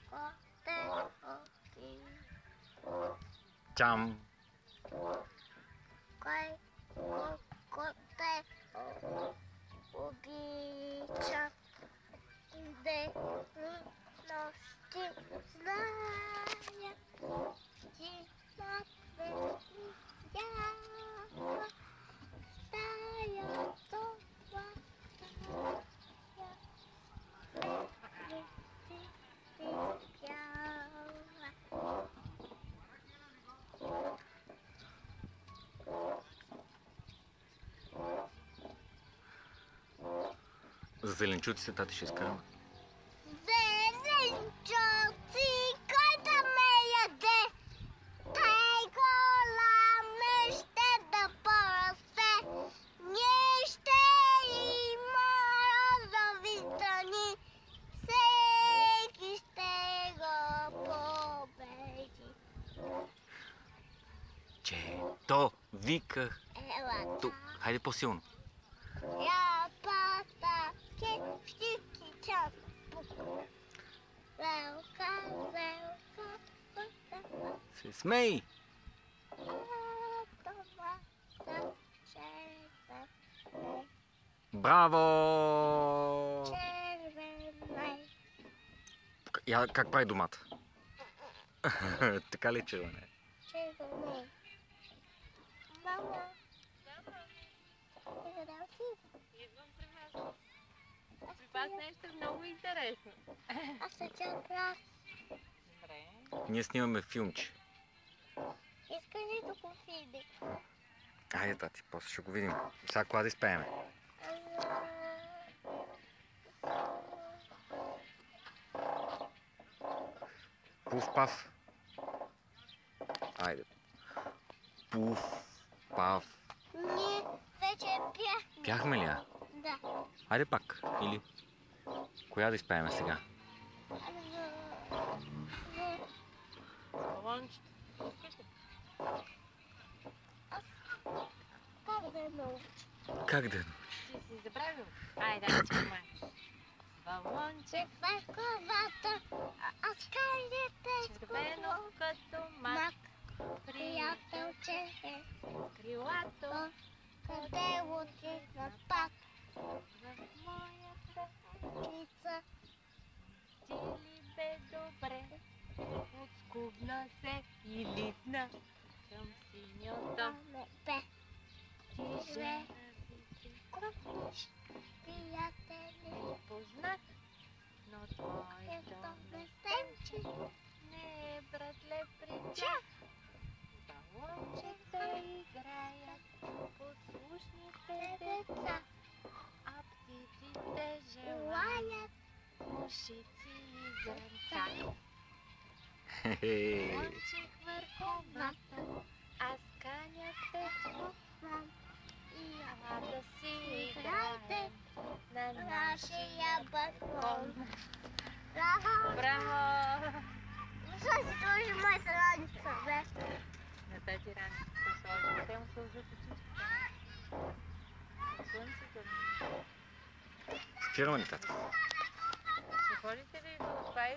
Кокотелки. Чам. Кой кокоте обича ден нощи зная, ти ме видяла, стая това Зеленчуците тати ще изкараме. Зеленчуци, кой да ме яде? Тъй голяме ще да порасте. Ние ще има розови страни. Всеки ще го победи. Чето, виках. Ела Тук. Хайде по-силно. я пата, щики чак. Велка, велка, Се смей! Браво! Как прави домата? Така ли е червене? Червене. Мама. Идвам при вас. При вас нещо много интересно. Аз се чакам. Добре. Ние снимаме филмче. Искаш ли да го видиш? Айде, тати, после ще го видим. Сега кога да изпееме? Пуф, паф. Айде. Пуф, паф. Ние вече бяхме. Пяхме ли я? Да. Айде пак. Или? Коя да изпееме сега? Балончето. Как да научи? Как да? Ти си забравил? Айде, да си помагаш. Балонче, Върховата, аз кажете червено като мак. приятелче е. Крилато Къде отива пак? в моята Птица. ти ли бе добре? Отскубна се и литна към синьото Небе. ти же Кръвниш, приятели. познах, но Ето твоето местенче. не е, братле, при тях. Балончета играят послушните деца, а птиците желаят мушици и зрънца. Хе-хе. Балончик върховата, аз каня те Мам, и ела да си играйте играем на нашия балкон. Браво! Браво! Защо си сложи моята раница, бе? На тази раница се сложи. Те му сложат очички. Слънцето. Спираме ли, тати? Ще ходите ли до това